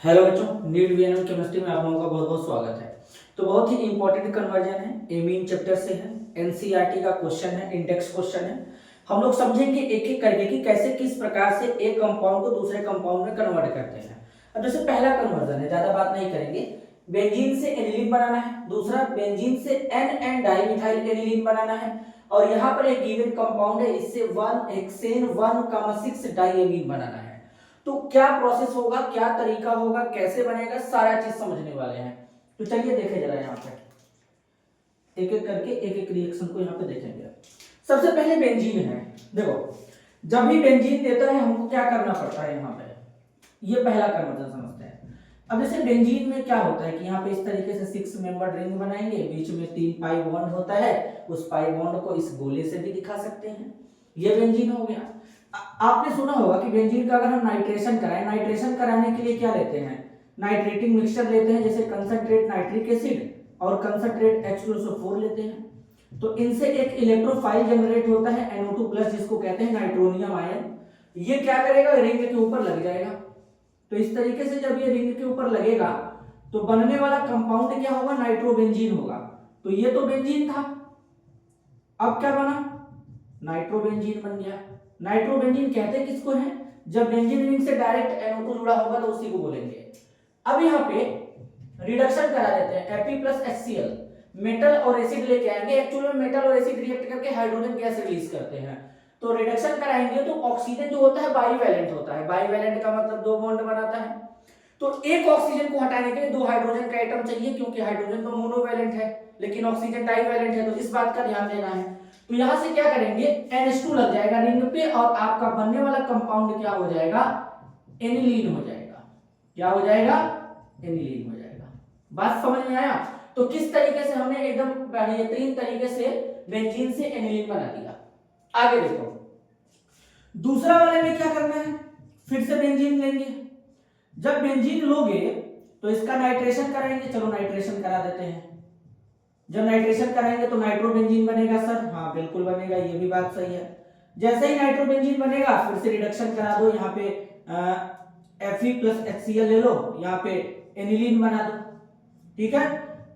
Hello बच्चों, NEET VNM chemistry में आप लोगों का बहुत बहुत स्वागत है। तो बहुत ही इंपॉर्टेंट कन्वर्जन है, एमीन चैप्टर से है, एनसीईआरटी का क्वेश्चन है, इंडेक्स क्वेश्चन है। हम लोग समझेंगे एक एक करके कि कैसे किस प्रकार से एक कंपाउंड को दूसरे कंपाउंड में कन्वर्ट करते हैं। अब जैसे पहला कन्वर्जन है, ज्यादा बात नहीं करेंगे। बेंजीन से एनिलीन बनाना है, दूसरा बेंजीन से एन एन डाइमिथाइल एनिलीन बनाना है, और यहाँ पर एक गिवन कंपाउंड है, इससे 1 हेक्सेन 1,6 डाइएमीन बनाना है। तो क्या प्रोसेस होगा, क्या तरीका होगा, कैसे बनेगा, सारा चीज समझने वाले हैं। तो चलिए देखे जरा यहाँ पे एक एक करके एक एक रिएक्शन को यहाँ पे देखेंगे। सबसे पहले बेंजीन है। देखो, जब भी बेंजीन देता है हमको क्या करना पड़ता है यहाँ पे, ये पहला कन्वर्जन समझते हैं। अब जैसे बेंजीन में क्या होता है कि यहाँ पे इस तरीके से 6 मेंबर रिंग बनाएंगे, बीच में 3 पाई बॉन्ड होता है, उस पाई बॉन्ड को इस गोले से भी दिखा सकते हैं। ये बेंजीन हो गया। आपने सुना होगा कि बेंजीन का अगर हम नाइट्रेशन कराएं, नाइट्रेशन कराने के लिए क्या लेते हैं, नाइट्रेटिंग मिक्सचर लेते हैं, जैसे कंसंट्रेट नाइट्रिक एसिड और कंसंट्रेट H2SO4 लेते हैं। तो इनसे एक इलेक्ट्रोफाइल जनरेट होता है NO2+, जिसको कहते हैं नाइट्रोनियम आयन। ये क्या करेगा, रिंग के ऊपर लग जाएगा। तो इस तरीके से जब ये रिंग के ऊपर लगेगा तो बनने वाला कंपाउंड क्या होगा, नाइट्रोबेंजीन होगा। तो ये तो बेंजीन था, अब क्या बना, नाइट्रोबेंजीन बन गया। नाइट्रोबेंजीन कहते किसको है, जब बेंजीन रिंग से डायरेक्ट NO2 जुड़ा होगा तो उसी को बोलेंगे। अब यहाँ पे रिडक्शन करा देते हैं, Fe+HCl, मेटल और एसिड लेके आएंगे। एक्चुअली में मेटल और एसिड रिएक्ट करके हाइड्रोजन गैस रिलीज करते हैं। तो रिडक्शन कराएंगे तो ऑक्सीजन जो होता है बाईवैलेंट होता है। बाईवैलेंट का मतलब 2 बॉन्ड बनाता है। तो एक ऑक्सीजन को हटाने के लिए 2 हाइड्रोजन का एटम चाहिए, क्योंकि हाइड्रोजन तो मोनोवैलेंट है लेकिन ऑक्सीजन डाईवैलेंट है, तो इस बात का ध्यान देना है। तो यहां से क्या करेंगे, NH2 लग जाएगा रिंग पे, और आपका बनने वाला कंपाउंड क्या हो जाएगा, एनिलीन हो जाएगा। क्या हो जाएगा, एनिलीन हो जाएगा। बात समझ में आया। तो किस तरीके से हमने एकदम बेहतरीन तरीके से बेंजीन से एनिलीन बना दिया। आगे देखो, दूसरा वाले में क्या करना है, फिर से बेंजीन लेंगे। जब बेंजीन लोगे तो इसका नाइट्रेशन कराएंगे, चलो नाइट्रेशन करा देते हैं। जब नाइट्रेशन कराएंगे तो नाइट्रोबेंजीन बनेगा सर, हाँ बिल्कुल बनेगा, ये भी बात सही है। जैसे ही नाइट्रोबेंजीन बनेगा फिर से रिडक्शन करा दो, यहाँ पे Fe+HCl ले लो, यहाँ पे एनिलीन बना दो। ठीक है,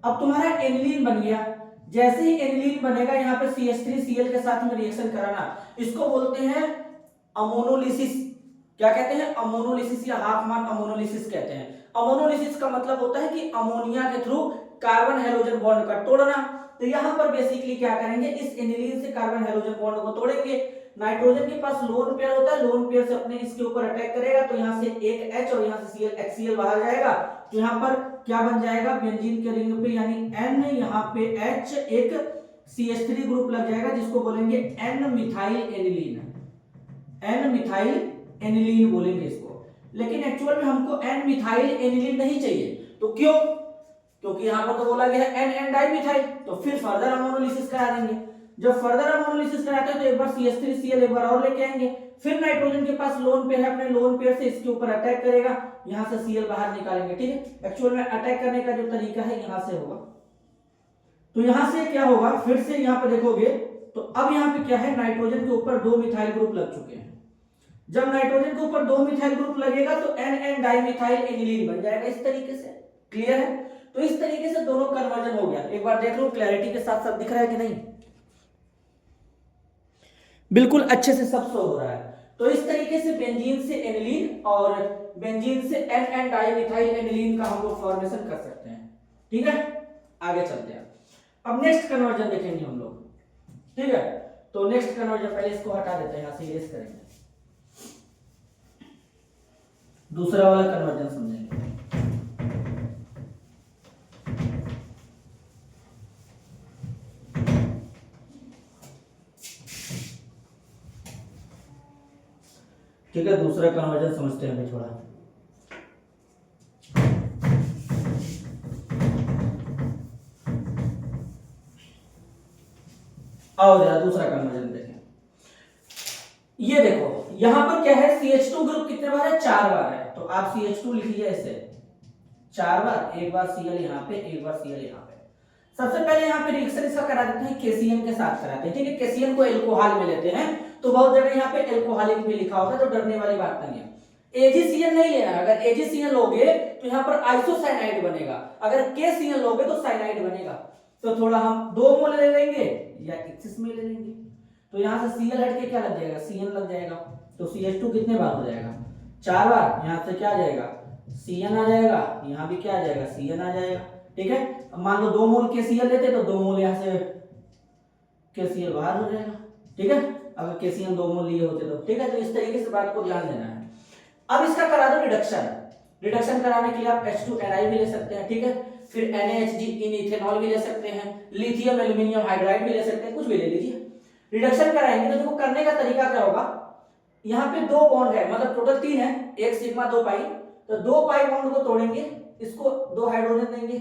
अब तुम्हारा एनिलीन बन गया। जैसे ही एनिलीन बनेगा यहाँ पे CH3Cl के साथ में रिएक्शन कराना, इसको बोलते हैं अमोनोलिसिस। क्या कहते हैं, अमोनोलिसिस या हाफ मान अमोनोलिसिस कहते हैं। अमोनोलिसिस का मतलब होता है कि अमोनिया के थ्रू कार्बन हेलोजन बॉन्ड का तोड़ना। तो यहाँ पर बेसिकली क्या करेंगे, इस एनिलीन से कार्बन हेलोजन बॉन्ड को तोड़ेंगे। नाइट्रोजन के पास लोन पेयर होता है, लोन पेयर से अपने इसके ऊपर अटैक करेगा, तो यहाँ से एक H और यहाँ से Cl HCl बाहर जाएगा। तो यहाँ पर क्या बन जाएगा, बेंजीन के रिंग पे यानी N, यहाँ पे H, एक CH3 ग्रुप लग जाएगा, जिसको बोलेंगे N methyl aniline. N methyl aniline बोलेंगे इसको। लेकिन एक्चुअल में हमको N मिथाइल एनिलीन नहीं चाहिए। तो क्यों, क्योंकि यहां पर तो बोला गया है N डाइमिथाइल। तो फिर फर्दर अमोनोलिसिस करा देंगे। जब फर्दर अमोनोलिसिस कराते हैं तो एक बार CH3Cl एक बार और लेके आएंगे। फिर नाइट्रोजन के पास लोन पेयर है, अपने लोन पेयर से इसके ऊपर अटैक करेगा, यहां से Cl बाहर निकालेंगे। ठीक है, एक्चुअल में अटैक करने का जो तरीका है यहां से होगा। तो यहां से क्या होगा, फिर से यहां पे देखोगे तो अब यहां पे क्या है, नाइट्रोजन के ऊपर 2 मिथाइल ग्रुप लग चुके हैं। जब नाइट्रोजन के ऊपर 2 मिथाइल ग्रुप लगेगा तो N डाइमिथाइल एनिलीन बन जाएगा इस तरीके से। क्लियर है। तो इस तरीके से दोनों कन्वर्जन हो गया। एक बार देख लो क्लैरिटी के साथ साथ दिख रहा है कि नहीं, बिल्कुल अच्छे से सब शो हो रहा है। तो इस तरीके से बेंजीन से एनिलीन और बेंजीन से N डाइमिथाइल एनिलीन का हम लोग फॉर्मेशन कर सकते हैं। ठीक है, आगे चलते हैं। अब नेक्स्ट कन्वर्जन देखेंगे हम लोग। ठीक है, तो नेक्स्ट कन्वर्जन, पहले इसको हटा देते हैं, यहां से इरेज करेंगे, दूसरा वाला कन्वर्जन समझेंगे। ठीक है, दूसरा कन्वर्जन समझते हैं थोड़ा। आओ जरा दूसरा कन्वर्जन देखें। ये देखो यहां पर क्या है, CH2 ग्रुप कितने बार है, 4 बार है। तो आप CH2 लिख लीजिए ऐसे 4 बार, एक बार Cl यहाँ पे, एक बार Cl यहाँ पे। सबसे पहले यहाँ पे रिएक्शन इसका करा देते हैं KCN के साथ कराते हैं। ठीक है, KCN को एल्कोहल में लेते हैं, तो बहुत जगह यहाँ पे एल्कोहलिक भी लिखा होता है, तो डरने वाली बात नहीं है। AgCl नहीं लेना है। अगर AgCl लोगे तो यहाँ पर आइसोसाइनाइड बनेगा, अगर KCl लोगे तो साइनाइड बनेगा। तो थोड़ा हम 2 मोल ले लेंगे या एक्सिस में ले लेंगे। तो यहाँ से Cl हट के क्या लग जाएगा, Cn लग जाएगा। तो CH2 कितने बार हो जाएगा, 4 बार। यहाँ से क्या आ जाएगा, Cn आ जाएगा, यहाँ भी क्या आ जाएगा, Cn आ जाएगा। ठीक है, अब मान लो 2 मोल KCl लेते तो 2 मोल यहाँ से KCl बाहर हो जाएगा। ठीक है, अगर KCl 2 मोल लिए होते तो। ठीक है, तो इस तरीके से बात को ध्यान देना है। अब इसका करा दो रिडक्शन। रिडक्शन कराने के लिए आप H2Ni भी ले सकते हैं। ठीक है, फिर NaHG इन इथेनॉल भी ले सकते हैं, लिथियम एल्यूमिनियम हाइड्राइड भी ले सकते हैं, कुछ भी ले लीजिए। रिडक्शन कराएंगे तो देखो करने का तरीका क्या होगा, यहाँ पे 2 बॉन्ड है, मतलब टोटल 3 है, 1 सिग्मा 2 पाई। तो 2 पाई बॉन्ड को तोड़ेंगे, इसको 2 हाइड्रोजन देंगे,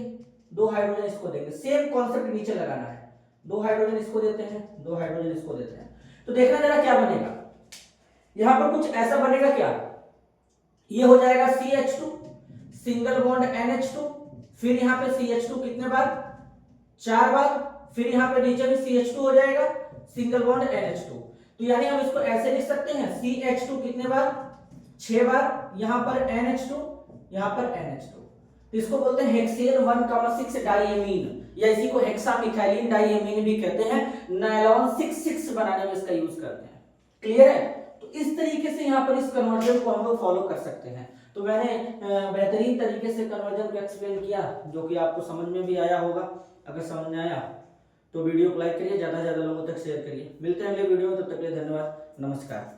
2 हाइड्रोजन इसको देंगे। सेम कॉन्सेप्ट नीचे लगाना है, 2 हाइड्रोजन इसको देते हैं, 2 हाइड्रोजन इसको देते हैं। तो देखना जरा क्या बनेगा, यहां पर कुछ ऐसा बनेगा क्या, ये हो जाएगा CH2 सिंगल बॉन्ड NH2, फिर यहाँ पे CH2 कितने बार, 4 बार, फिर यहाँ पे नीचे भी CH2 हो जाएगा सिंगल बॉन्ड NH2। तो यानी हम इसको ऐसे लिख सकते हैं, CH2 कितने बार, 6 बार, यहाँ पर NH2, यहाँ पर NH2। तो इसको बोलते हैं हेक्सेन 1,6 डाइएमीन, या इसी को हेक्सामिथाइलिन डाइएमीन भी कहते हैं। नायलॉन 6,6 बनाने में इसका यूज करते हैं। क्लियर है, तो इस तरीके से यहाँ पर इस कन्वर्जन को हम लोग फॉलो कर सकते हैं। तो मैंने बेहतरीन तरीके से कन्वर्जन को एक्सप्लेन किया, जो कि आपको समझ में भी आया होगा। अगर समझ में आया तो वीडियो को लाइक करिए, ज्यादा से ज्यादा लोगों तक शेयर करिए। मिलते हैं अगले वीडियो में, तब तक के लिए धन्यवाद, नमस्कार।